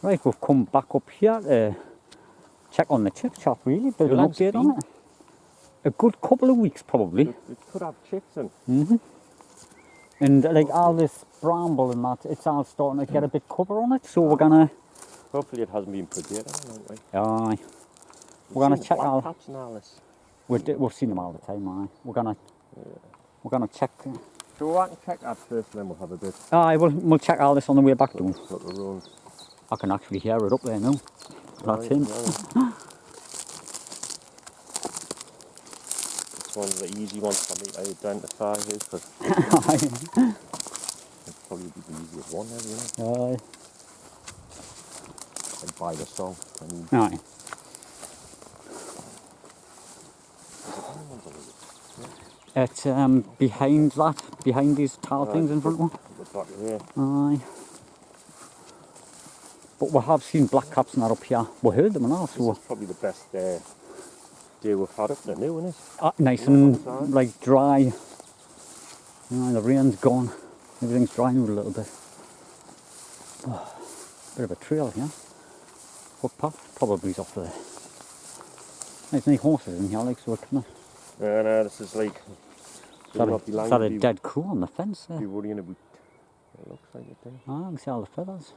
Right, we've come back up here to check on the chip shop, really, build an update on it. A good couple of weeks, probably. It could have chicks in. And like all this bramble and that, it's all starting to get a bit cover on it, so we're gonna... Hopefully it hasn't been predated, haven't we? Aye. We're gonna check all... Black caps and all this. We've seen them all the time, aye. We're gonna check... So I can check that first, and then we'll have a bit. Aye, we'll check all this on the way back down. Look around. I can actually hear it up there now. That's him. It's one of the easy ones for me to identify here, because it'll probably be the easiest one there, you know. Aye. And by the song. I mean, Aye. It's behind that, behind these tall things in front of them. back here. Aye. But we have seen black caps and that up here. We heard them and all, so... This is probably the best day we've had up there new, isn't it? Nice and like dry. The rain's gone. Everything's drying out a little bit. Oh, bit of a trail here. Footpath probably is off there. There's any horses in here, like, so it can... No, this is like... Is that a dead crow on the fence there? Be worrying about... It looks like it there. I can see all the feathers.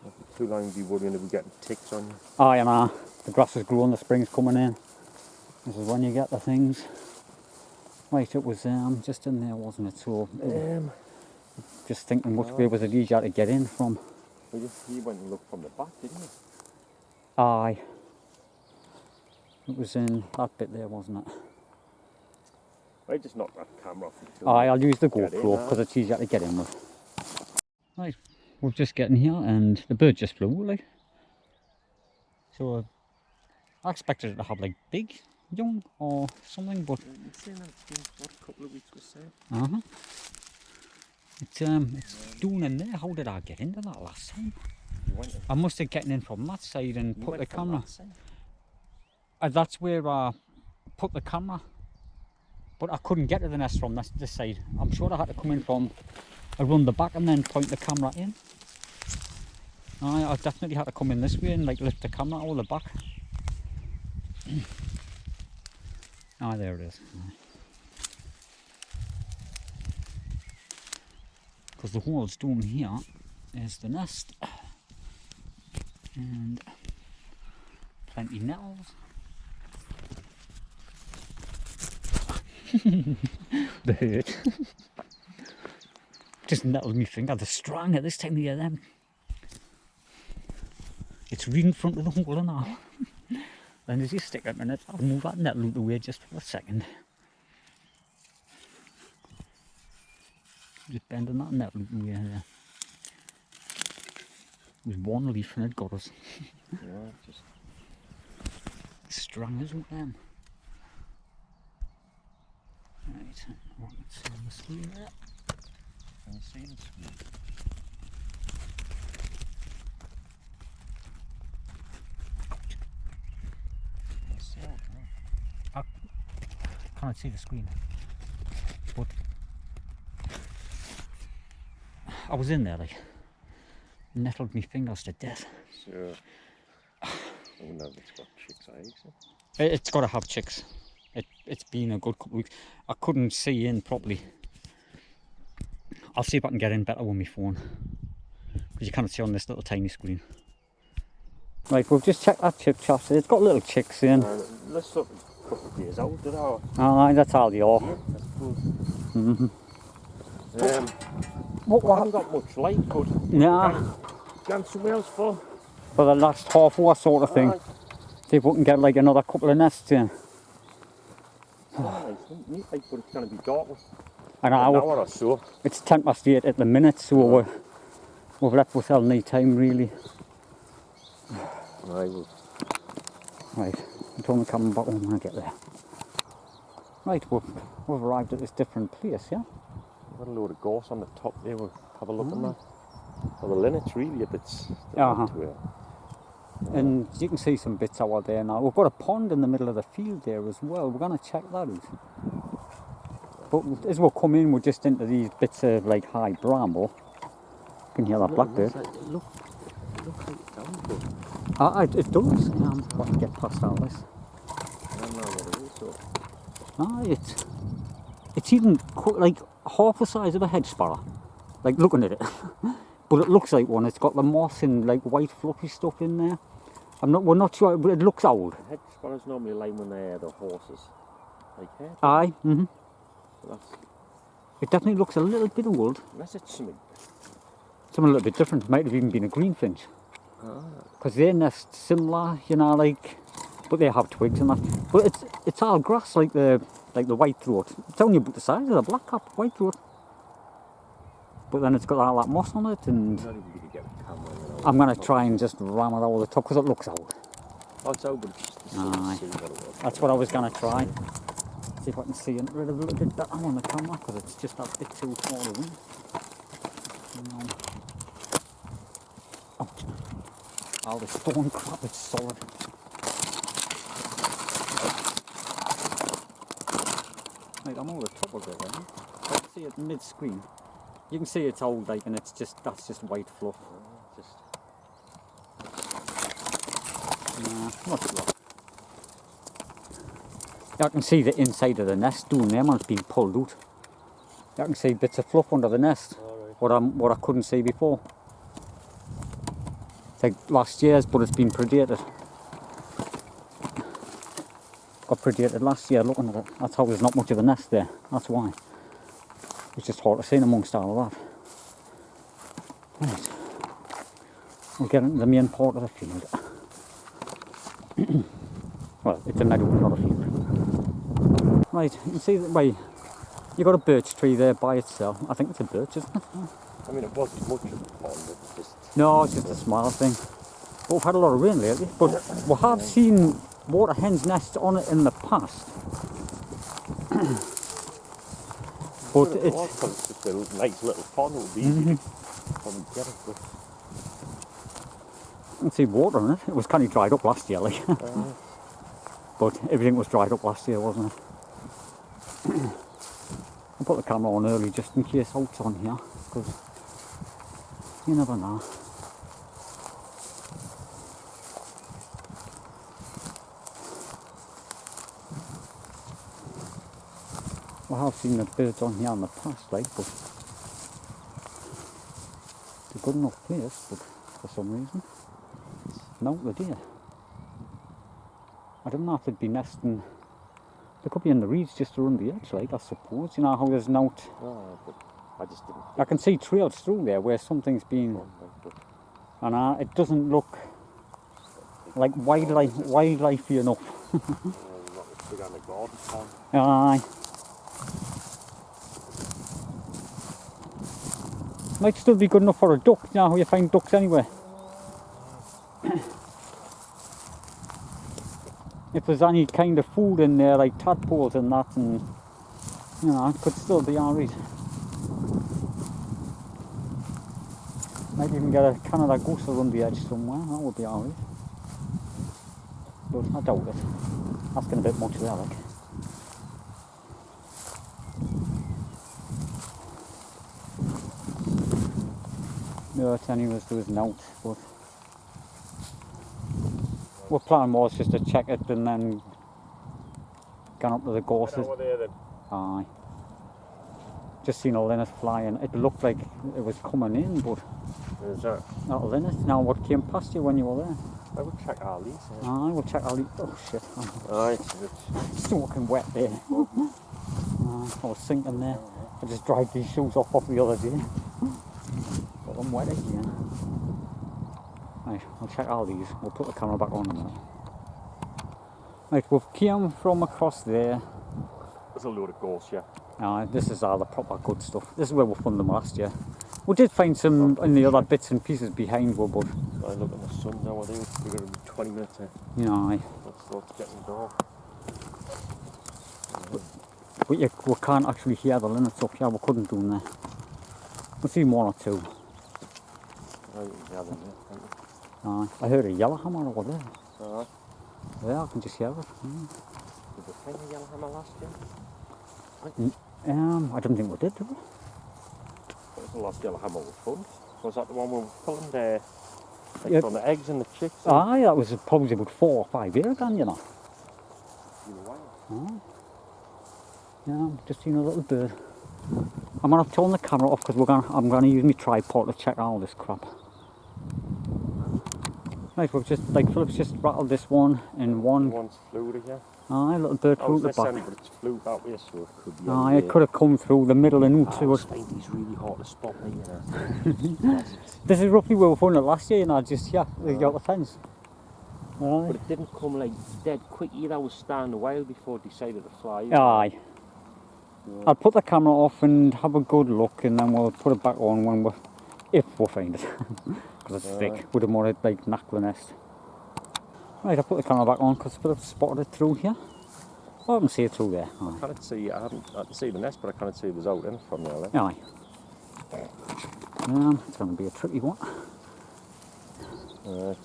Not too long to be worrying about getting ticks on you. Aye, and the grass is growing, the spring's coming in. This is when you get the things. Right, it was just in there, wasn't it? So, just thinking which way was it easier to get in from. Well, you went and looked from the back, didn't you? Aye. It was in that bit there, wasn't it? I just knocked that camera off. Aye, I'll use the GoPro because it's easier to get in with. Right, we're just getting here and the bird just flew, like. So I expected it to have like big young or something, but It's been a couple of weeks, we say. It's doing in there. How did I get into that last time? I must have gotten in from that side and put the camera. That's where I put the camera, but I couldn't get to the nest from this side. I'm sure I had to come in from around the back and then point the camera in. I definitely had to come in this way and like lift the camera out of the back. There it is. Because the whole it's doing here is the nest and plenty nettles. The hurt. Just nettled me finger. They're strong at this time of year, them. It's right in front of the hole and all. Then as you stick it in it, I'll move that nettle out of the way just for a second. Just bending that nettle out of the way there. It was one leaf and it got us. Yeah, just... Strong as with them. Right, let's see the screen there. Can you see the screen? I can't see the screen, but I was in there, like, nettled me fingers to death. Sure. I wonder if it's got chicks or eggs. It's got to have chicks. It's been a good couple of weeks. I couldn't see in properly. I'll see if I can get in better with my phone, because you can't see on this little tiny screen. Right, we've just checked that chip shop. It's got little chicks in. Let's look a couple of days out, did I? Aye, that's all they are. Yeah, I suppose. What I haven't got much light, but nah, gone somewhere else for the last half hour sort of thing. See if we can get like another couple of nests in. But it's going to be dark. An An hour. hour or so. It's 8:10 at the minute, so we've left ourselves no time really. I will. Right, I'll turn the camera back on when I get there. Right, we've arrived at this different place, yeah? We've got a load of gorse on the top there. We'll have a look at that. Well, the linnet's really a bit And you can see some bits out there now. We've got a pond in the middle of the field there as well. We're going to check that out. But as we'll come in, we're just into these bits of like high bramble. You can hear that blackbird. Look, looks like it's down, but It does. Yeah, I'm about to get past all this. I don't know what it is. So It's even like half the size of a hedge sparrow. Like looking at it, but it looks like one. It's got the moss and like white fluffy stuff in there. We're not sure, but it looks old. the hedge sparrows normally lame when they're the horses. Like here. Aye. So that's, It definitely looks a little bit old. unless it's something. Something a little bit different. Might have even been a greenfinch. Ah. Because they nest similar, you know, like, but they have twigs and that. But it's all grass, like the white throat. It's only about the size of the black cap white throat. But then it's got all that moss on it, and Not even going to get the camera. You know, I'm gonna try and just ram it over the top because it looks old. Oh, it's old, but it's just the sun to Aye. see what it was. That's what I was gonna try. See if I can see it a little bit better on the camera because it's just that bit too far away. Ouch. All the stone crap, it's solid. Right, I'm over the top of it then. I can see it mid-screen. You can see it's old, like, and that's just white fluff. Just Not too bad. I can see the inside of the nest down there, man, it's been pulled out. I can see bits of fluff under the nest, what I couldn't see before. It's like last year's, but it's been predated. Got predated last year looking at it. That's how there's not much of a nest there, that's why. It's just hard to see amongst all of that. Right. We'll get into the main part of the field. Well, it's a meadow, not a field. Right, you can see that way. You got a birch tree there by itself. I think it's a birch, isn't it? I mean, it wasn't much of a pond, it's just. No, it's just a small thing. But we've had a lot of rain lately. But we have seen water hens nests on it in the past. But It was, 'cause it's just a nice little pond, it would be easy to probably get it. But, you can see water in it. It was kind of dried up last year, like. But everything was dried up last year, wasn't it? I'll put the camera on early just in case out's on here, because you never know. I have seen the birds on here in the past, like, but it's a good enough place, but for some reason, no, they did. I don't know if they'd be nesting. They could be in the reeds just around the edge, like, I suppose. You know how there's no. but I just didn't. I can see trails through there where something's been, and it doesn't look like wildlife enough. Not big on the garden pond. Aye. Might still be good enough for a duck. You know how you find ducks anyway. If there's any kind of food in there, like tadpoles and that, and you know, it could still be alright. Might even get a Canada goose around the edge somewhere. That would be alright. But I doubt it. Asking a bit much there, like. No, it's anyways, there was note, but our plan was just to check it and then gone up to the gorses. Over there then. Aye. Just seen a linnet flying. It looked like it was coming in, but Is that? not a linnet. Now what came past you when you were there? I would check our lease. Aye, we'll check all the. Oh shit. Aye, It's soaking wet there. I was sinking there. I just dried these shoes off the other day. Got them wet again. Right, I'll check all these. We'll put the camera back on in a minute. Right, we've came from across there. There's a load of gorse, yeah. This is all the proper good stuff. This is where we found them last year. We did find some in the other bits and pieces behind we, but I look at the sun now, I think we're going to be 20 minutes here. you know, Let's start getting dark. we can't actually hear the linnets up here. We couldn't do there. We've seen one or two. I heard a yellowhammer over there. Yeah, I can just hear it. Did we find a yellowhammer last year? I don't think we did we? What was the last yellowhammer we found? Was that the one we filmed Like Yeah. from the eggs and the chicks. Aye, that was probably about 4 or 5 years ago, you know. In a while. Oh. Yeah, I've just seen a little bird. I'm gonna turn the camera off because I'm gonna use my tripod to check out all this crap. Right, we've just Philip's just rattled this one in one. One's flew to here. Aye, a little bird I flew was at the listening, back. but it's flew that way, so it could be. Aye, it could have come through the middle and out I to was us. finding these really hard to spot me, you know. This is roughly where we found it last year, you know, just here, they got the fence. But Aye. it didn't come like dead quick either. I was standing a while before it decided to fly. Aye. I'll put the camera off and have a good look, and then we'll put it back on when if we find it. Because it's thick. Would have wanted like knack the nest. Right, I'll put the camera back on because Philip spotted it through here. Oh, I can see it through there. Aye. I can't see. I can see the nest, but I can't see it was out in from there. Aye. It's going to be a tricky one. Can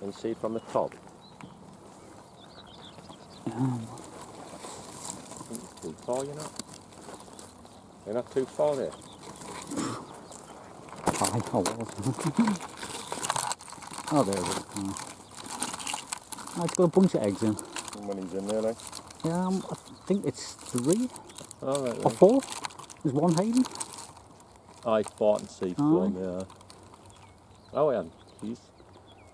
you see it from the top? Too far, you're not. You're not too far there. Aye, I was. Oh, there it is. It's got a bunch of eggs in. When he's in there, like. Yeah, I think it's 3 Oh, right, or 4. There's one hiding. I fought and see form, yeah. Oh, yeah. Jeez.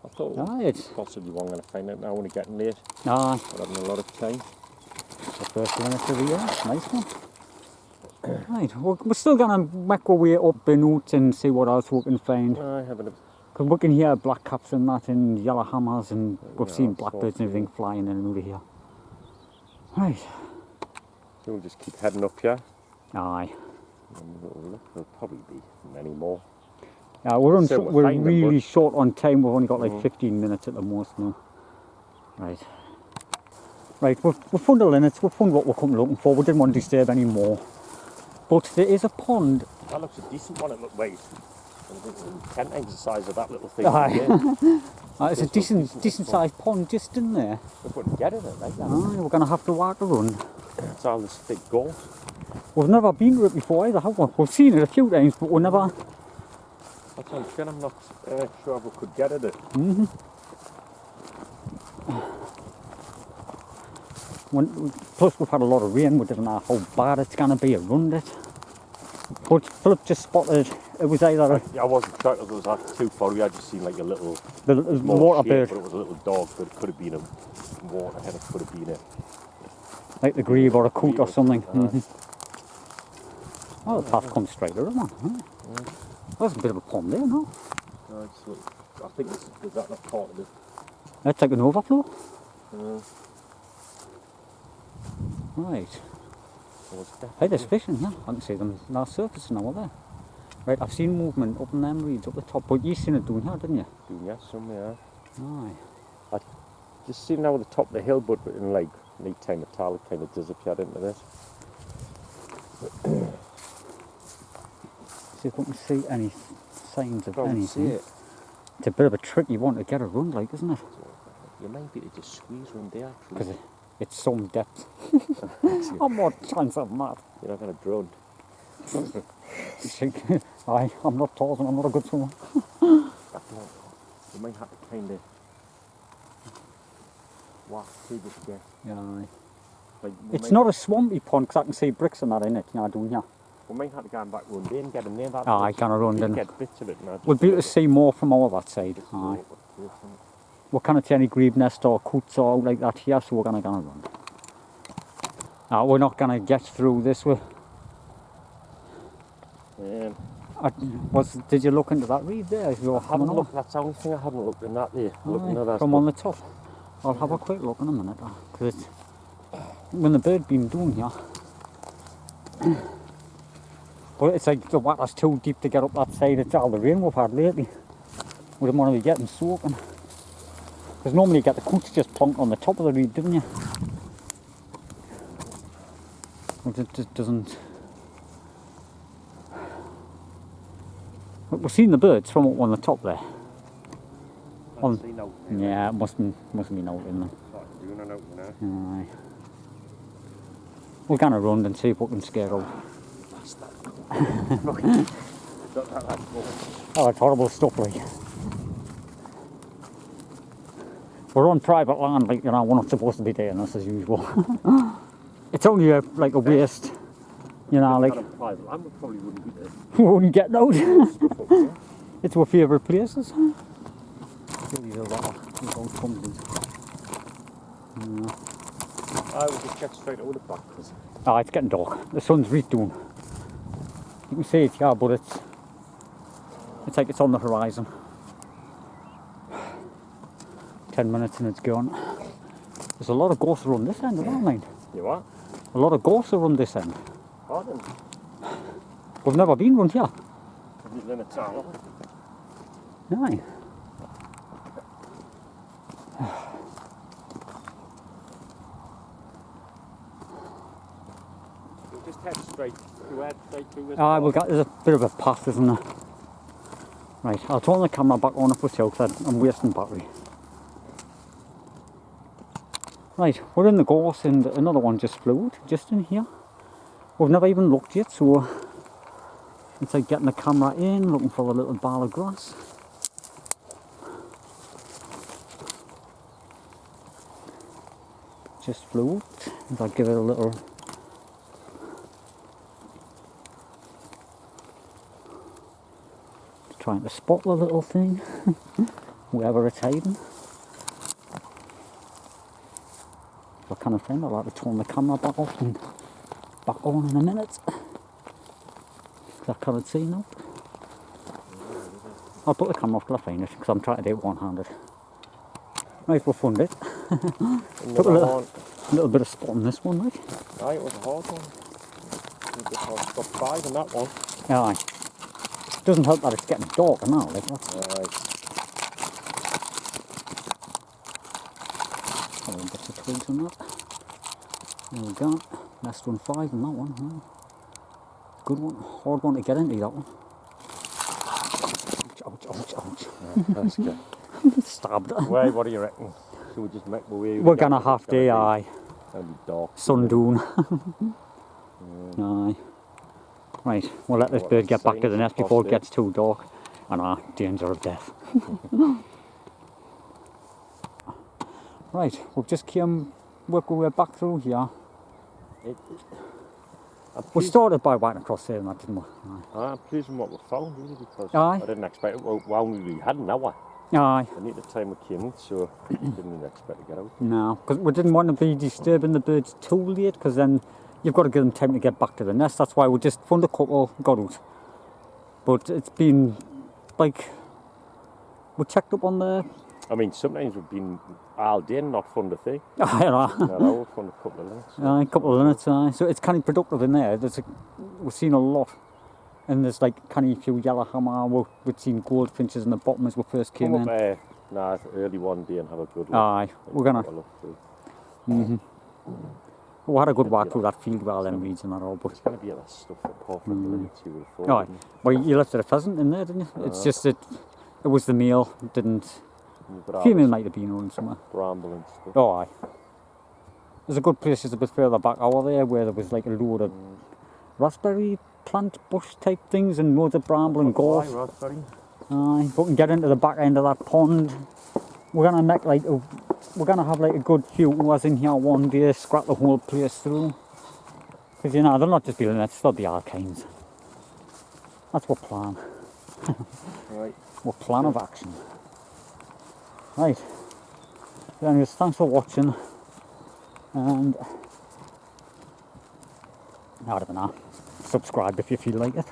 I thought Aye, it's. possibly one going to find out now when it's getting late. Aye, But having a lot of time. the first one of the year. Nice one. Right, we're still going to make our way up and out and see what else we can find. I haven't. Because we can hear black caps and that and yellow hammers, and we've Yeah, seen I saw blackbirds and everything flying in and out of here. Right. We'll just keep heading up here. Aye. And look, there'll probably be many more. Yeah, we're So we'll we're find them, really but- short on time. We've only got like 15 minutes at the most now. Right. Right, we've found the linnets. We've found what we're coming looking for. We didn't want to disturb any more. But there is a pond. That looks a decent one. It looks wait. 10 times the size of that little thing. Aye. Yeah. It's a decent sized pond just in there. We couldn't get it, like that. Aye, we're going to have to walk around. It's all this big gold. We've never been to it before either, have we? We've seen it a few times, but we never. That's what I'm saying. I'm not sure if we could get at it. Plus, we've had a lot of rain. We didn't know how bad it's going to be around it. But Philip just spotted it was either Yeah, I wasn't sure if it was that too far away. I just seen like a little the small water shape, bird, but it was a little dog. But it could have been a waterhead. It could have been a. like the grebe or a coot or something. Aye. Oh, the path comes straight around, man. There's a bit of a pond there, no? I think this is that not part of it. That's like an overflow. Uh, Right. so it's Hey, there's definitely- fish in here. I can see them now surfacing now, there. Right, I've seen movement up in them reeds up the top, but you seen it down here, didn't you? doing yes, somewhere. Aye. Just seen now at the top of the hill, but in like night time at all, it kind of disappeared into this. See if we can see any signs of Can't see anything. it. It's a bit of a tricky one to get around, like, isn't it? You might be able to just squeeze around there. Because it's some depth. I'm not chance of that. You're not going to drown. Aye, I'm not Tarzan, I'm not a good swimmer. You might have to kind of walk through this again. Yeah, aye. Like, It's not a swampy pond because I can see bricks and that in it, you know, down here. We might have to go back one day and get in there. That Aye, kind of run you in. get bits of it now. We'll be able to see more from all that side. Aye. We can't see any grebe nest or coots or out like that here, so we're gonna run. We're not gonna get through this way. Did you look into that reed there? If you were I haven't coming looked. That's the only thing I haven't looked in that there. Looking at that from on the top. I'll have a quick look in a minute, because when the bird been doing here. But it's like the water's too deep to get up that side. It's all the rain we've had lately. We didn't want to be getting soaking. Because normally you get the coots just plonked on the top of the reed, didn't you? But it just doesn't. But we've seen the birds from up on the top there. Yeah, it must be out in there. Aye. We're gonna run and see if we can scare out. The don't let that go. Oh, it's horrible stuff, like. We're on private land, like, you know, we're not supposed to be doing this as usual. It's only like a waste, you know, like, If we had a private land, we probably wouldn't be there. we wouldn't get out. Stuff up there. It's our favourite places. These are a lot of these old companies. I would just get straight out of the back because Ah, it's getting dark. The sun's right down. You can see it, yeah, but it's like it's on the horizon. 10 minutes and it's gone. There's a lot of ghosts around this end, don't mind. you what? A lot of ghosts around this end. Pardon? We've never been round here. Have you been a town? No. We'll just head straight through this. Ah, there's a bit of a path, isn't there? Right, I'll turn the camera back on if we still, because I'm wasting battery. Right, we're in the gorse and another one just flew out, just in here. We've never even looked yet, so it's like getting the camera in, looking for a little ball of grass. Just flew out, and I'll give it a little. Trying to spot the little thing, wherever it's hiding. If I can't find it, I'll have to turn the camera back off and back on in a minute. Because I can't see now. I'll put the camera off till I find it, because I'm trying to do it one-handed. Right, we found it. Took a little bit of spot on this one, like. Aye, it was a hard one. We just got 5 on that one. Yeah, aye. Doesn't help that it's getting darker now, like that's. Oh, bits of twigs on that. There we go. Last one 5 on that one. Yeah. Good one. Hard one to get into, that one. Ouch, ouch, ouch. Yeah, that's good. Stabbed it. Wait, what do you reckon? Should we just make the way? We're gonna have to, aye. It'll be dark. Sundoon. Aye. Right, we'll let this bird get back to the nest before it gets too dark. And danger of death. Right, we've just worked our way back through here. We started by whacking across there and that, didn't we? I'm pleased with what we found, really, because Aye. I didn't expect it. Well, we had an hour. Aye. I need the time we came in, so didn't even expect to get out. No, because we didn't want to be disturbing the birds too late, because then you've got to give them time to get back to the nest. That's why we just found a couple, got out. But it's been like, we checked up on the. I mean, sometimes we've been all day and not fun to see. I know. No, we've found a couple of links. A couple of minutes, so it's kind of productive in there. We've seen a lot. And there's like kind of a few yellowhammer. We've seen goldfinches in the bottom as we first came in. Come up there early one day and have a good look. Aye, we're gonna. Mm-hmm. We had a good walk through that field with all them weeds and that all, but it's going to be a lot of stuff apart from the limits you would have thought. Aye. Well, you left a pheasant in there, didn't you? It's just that it was the male, didn't. Female might have been on somewhere. Bramble and stuff. Oh, aye. There's a good place just a bit further back over there where there was like a load of raspberry plant bush type things and loads of bramble and gorse. Raspberry. Aye, but we can get into the back end of that pond. We're gonna make like we're gonna have like a good few hours in here one day, scrap the whole place through. Because you know, they'll not just be limits, there'll be all kinds. That's what plan. Right. What plan of action. Right. Anyways, thanks for watching. And I don't know. Subscribe if you feel like it.